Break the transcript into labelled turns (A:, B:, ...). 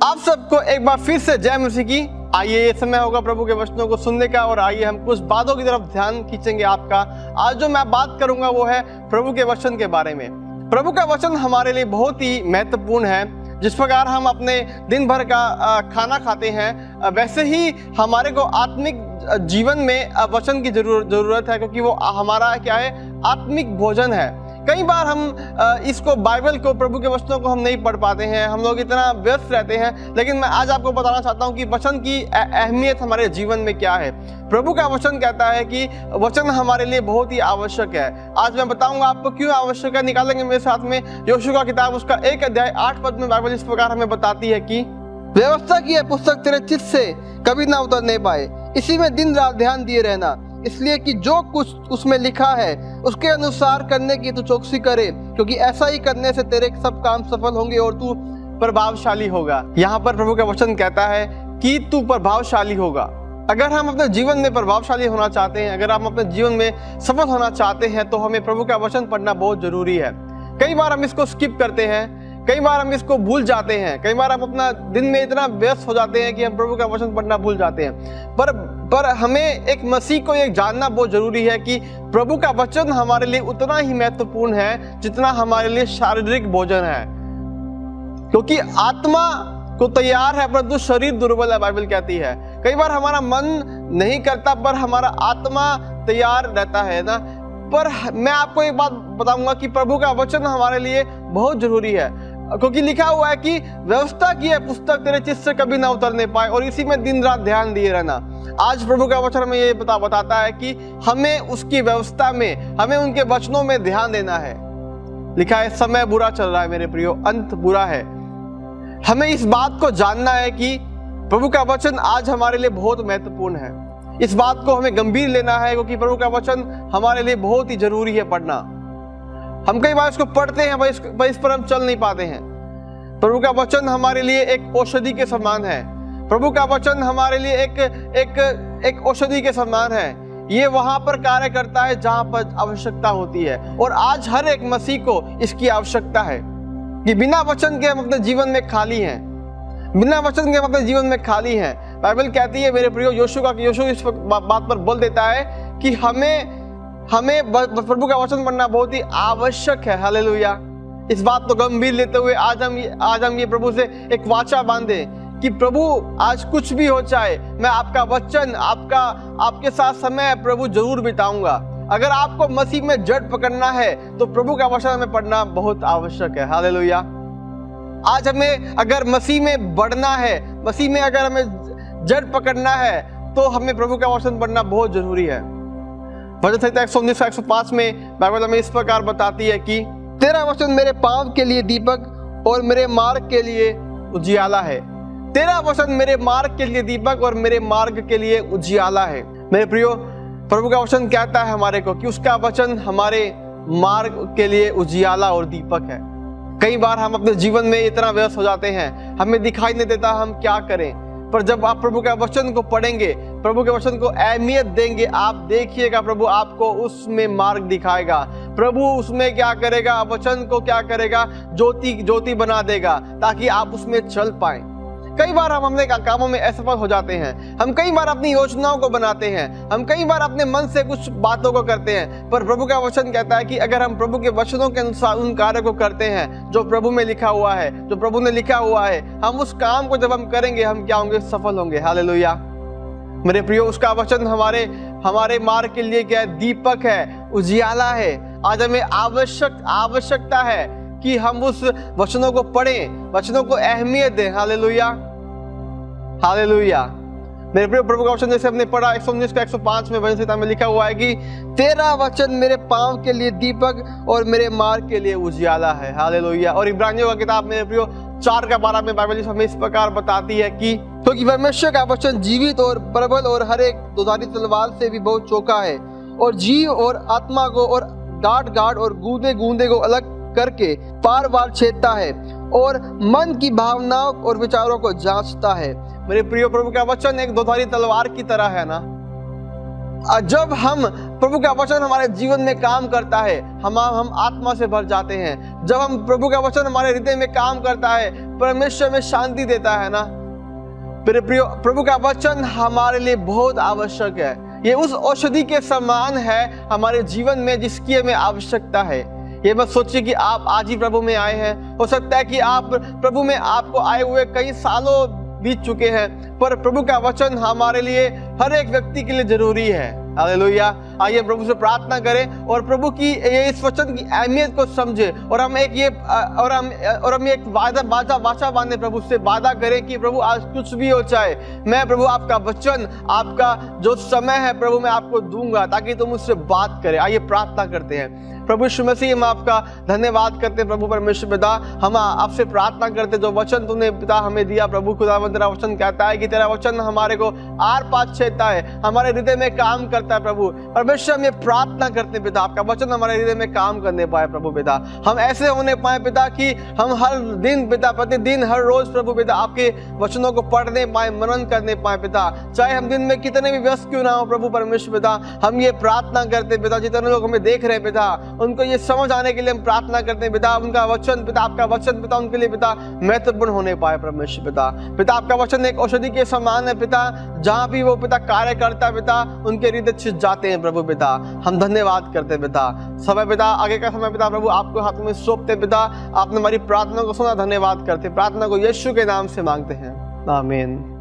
A: आप सबको एक बार फिर से जय मसीह की। आइए, ये समय होगा प्रभु के वचनों को सुनने का और आइए हम कुछ बातों की तरफ ध्यान खींचेंगे आपका। आज जो मैं बात करूंगा वो है प्रभु के वचन के बारे में। प्रभु का वचन हमारे लिए बहुत ही महत्वपूर्ण है। जिस प्रकार हम अपने दिन भर का खाना खाते हैं, वैसे ही हमारे को आत्मिक जीवन में वचन की जरूरत है, क्योंकि वो हमारा क्या है, आत्मिक भोजन है। कई बार हम इसको बाइबल को, प्रभु के वचनों को हम नहीं पढ़ पाते हैं, हम लोग इतना व्यस्त रहते हैं। लेकिन मैं आज आपको बताना चाहता हूं कि वचन की अहमियत हमारे जीवन में क्या है। प्रभु का वचन कहता है कि वचन हमारे लिए बहुत ही आवश्यक है। आज मैं बताऊंगा आपको क्यों आवश्यक है। निकालेंगे मेरे साथ में यहोशू का किताब, उसका 1 अध्याय 8 पद में बाइबल इस प्रकार हमें बताती है कि व्यवस्था की यह पुस्तक तेरे चित्त से कभी ना उतरने पाए, इसी में दिन रात ध्यान दिए रहना, इसलिए कि जो कुछ उसमें लिखा है उसके अनुसार करने की तू चौकसी करे, क्योंकि ऐसा ही करने से तेरे सब काम सफल होंगे और तू प्रभावशाली होगा। यहाँ पर प्रभु का वचन कहता है कि तू प्रभावशाली होगा। अगर हम अपने जीवन में प्रभावशाली होना चाहते हैं, अगर हम अपने जीवन में सफल होना चाहते हैं, तो हमें प्रभु का वचन पढ़ना बहुत जरूरी है। कई बार हम इसको स्किप करते हैं, कई बार हम इसको भूल जाते हैं, कई बार हम अपना दिन में इतना व्यस्त हो जाते हैं कि हम प्रभु का वचन पढ़ना भूल जाते हैं। पर हमें एक मसीह को ये जानना बहुत जरूरी है कि प्रभु का वचन हमारे लिए उतना ही महत्वपूर्ण है जितना हमारे लिए शारीरिक भोजन है। क्योंकि आत्मा को तैयार है परंतु शरीर दुर्बल है, बाइबल कहती है। कई बार हमारा मन नहीं करता पर हमारा आत्मा तैयार रहता है ना। पर मैं आपको एक बात बताऊंगा कि प्रभु का वचन हमारे लिए बहुत जरूरी है, क्योंकि लिखा हुआ है कि व्यवस्था की यह पुस्तक तेरे चित्त से कभी ना उतरने पाए और इसी में दिन रात ध्यान दिए रहना। आज प्रभु का वचन हमें ये बताता है कि हमें उसकी व्यवस्था में, हमें उनके वचनों में ध्यान देना है। लिखा है समय बुरा चल रहा है मेरे प्रियो, अंत बुरा है। हमें इस बात को जानना है कि प्रभु का वचन आज हमारे लिए बहुत महत्वपूर्ण है। इस बात को हमें गंभीर लेना है, क्योंकि प्रभु का वचन हमारे लिए बहुत ही जरूरी है पढ़ना। हम कई बार इसको पढ़ते हैं पर इस पर हम चल नहीं पाते हैं। प्रभु का वचन हमारे लिए एक औषधि के समान है। प्रभु का वचन हमारे लिए एक औषधि के समान है। ये वहां पर कार्य करता है जहां पर आवश्यकता होती है, और आज हर एक मसीह को इसकी आवश्यकता है कि बिना वचन के हम अपने जीवन में खाली हैं। बिना वचन के हम अपने जीवन में खाली हैं। बाइबल कहती है मेरे प्रियो, यहोशू इस बात पर बोल देता है कि हमें प्रभु का वचन पढ़ना बहुत ही आवश्यक है। हालेलुया। इस बात को गंभीर लेते हुए आज हम ये प्रभु से एक वाचा बांधे कि प्रभु आज कुछ भी हो जाए, मैं आपका वचन, आपके साथ समय प्रभु जरूर बिताऊंगा। अगर आपको मसीह में जड़ पकड़ना है तो प्रभु का वचन हमें पढ़ना बहुत आवश्यक है। हालेलुया। आज हमें अगर मसीह में बढ़ना है, मसीह में अगर हमें जड़ पकड़ना है, तो हमें प्रभु का वचन पढ़ना बहुत जरूरी है। भजन संहिता 119 105 में बाइबल हमें इस प्रकार बताती है कि तेरा वचन मेरे पांव के लिए दीपक और मेरे मार्ग के लिए उजियाला है। तेरा वचन मेरे मार्ग के लिए दीपक और मेरे मार्ग के लिए उजियाला है। मेरे प्रियो, प्रभु का वचन कहता है हमारे को कि उसका वचन हमारे मार्ग के लिए उजियाला और दीपक है। कई बार हम अपने जीवन में इतना व्यस्त हो जाते हैं, हमें दिखाई नहीं देता हम क्या करें। पर जब आप प्रभु के वचन को पढ़ेंगे, प्रभु के वचन को अहमियत देंगे, आप देखिएगा प्रभु आपको उसमें मार्ग दिखाएगा। प्रभु उसमें क्या करेगा, वचन को क्या करेगा, ज्योति बना देगा ताकि आप उसमें चल पाए। कई बार हम अपने कामों में असफल हो जाते हैं, हम कई बार अपनी योजनाओं को बनाते हैं, हम कई बार अपने मन से कुछ बातों को करते हैं, पर प्रभु का वचन कहता है कि अगर हम प्रभु के वचनों के अनुसार उन कार्यों को करते हैं जो प्रभु में लिखा हुआ है, जो प्रभु ने लिखा हुआ है, हम उस काम को जब हम करेंगे, हम क्या होंगे, सफल होंगे। हालेलुया। मेरे प्रियो, उसका वचन हमारे मार्ग के लिए क्या है, दीपक है, उजियाला है। आज हमें आवश्यकता है कि हम उस वचनों को पढ़ें, वचनों को अहमियत दें। Hallelujah, hallelujah. मेरे प्रिय, प्रभु का वचन जैसे हमने पढ़ा 119 का 105 में भजन संहिता में लिखा हुआ है कि तेरा वचन मेरे पांव के लिए दीपक और मेरे मार्ग के लिए उजियाला है। हालेलुया। और इब्रानियों का किताब मेरे प्रियो 4:12 में बाइबल हमें इस प्रकार बताती है कि क्योंकि परमेश्वर का वचन जीवित और प्रबल और हर एक दोधारी तलवार से भी बहुत चौका है और जीव और आत्मा को और गांठ और गूंदे को अलग करके पार छेदता है और मन की भावनाओं और विचारों को जांचता है। मेरे प्रिय, प्रभु का वचन एक दोधारी तलवार की तरह है ना। जब हम प्रभु का वचन हमारे जीवन में काम करता है, हम आत्मा से भर जाते हैं। जब हम प्रभु का वचन हमारे हृदय में काम करता है, परमेश्वर में शांति देता है ना। प्रिय, प्रभु का वचन हमारे लिए बहुत आवश्यक है। ये उस औषधि के समान है हमारे जीवन में जिसकी हमें आवश्यकता है। ये मत सोचिए कि आप आज ही प्रभु में आए हैं। हो सकता है कि आप प्रभु में आपको आए हुए कई सालों बीत चुके हैं, पर प्रभु का वचन हमारे लिए, हर एक व्यक्ति के लिए जरूरी है। हालेलुया। आइए प्रभु से प्रार्थना करें और प्रभु की इस वचन की अहमियत को समझे, और हम एक वाचा बांधे, प्रभु से वादा करें कि प्रभु आज कुछ भी हो चाहे, मैं प्रभु आपका वचन, आपका जो समय है प्रभु मैं आपको दूंगा, ताकि तुम मुझसे बात करें। आइए प्रार्थना करते हैं। प्रभु यीशु मसीह, हम आपका धन्यवाद करते हैं प्रभु परमेश्वर पिता। हम आपसे प्रार्थना करते, जो वचन तूने पिता हमें दिया प्रभु खुदावंद, तेरा वचन कहता है कि तेरा वचन हमारे को आर पार छेदता है, हमारे हृदय में काम करता है। प्रभु परमेश्वर, हम ये प्रार्थना करते हैं पिता, आपका वचन हमारे हृदय में काम करने पाए प्रभु पिता। हम ऐसे होने पाए पिता कि हम हर दिन पिता, प्रतिदिन, हर रोज प्रभु पिता आपके वचनों को पढ़ने पाए, मनन करने पाए पिता। चाहे हम दिन में कितने भी व्यस्त क्यों ना हो प्रभु परमेश्वर पिता, हम ये प्रार्थना करते पिता, जितने लोग हमें देख रहे हैं पिता, उनको ये समझ आने के लिए हम प्रार्थना करते हैं पिता, उनका वचन पिता, आपका वचन पिता उनके लिए पिता महत्वपूर्ण होने पाए परमेश्वर पिता। पिता आपका वचन एक औषधि के समान है पिता, जहां भी वो पिता कार्य करता है पिता, उनके हृदय छिद जाते हैं प्रभु पिता। हम धन्यवाद करते हैं पिता। समय पिता, आगे का समय पिता प्रभु आपको हाथ में सौंपते पिता। आपने हमारी प्रार्थना को सुना, धन्यवाद करते। प्रार्थना को यीशु के नाम से मांगते हैं, आमीन।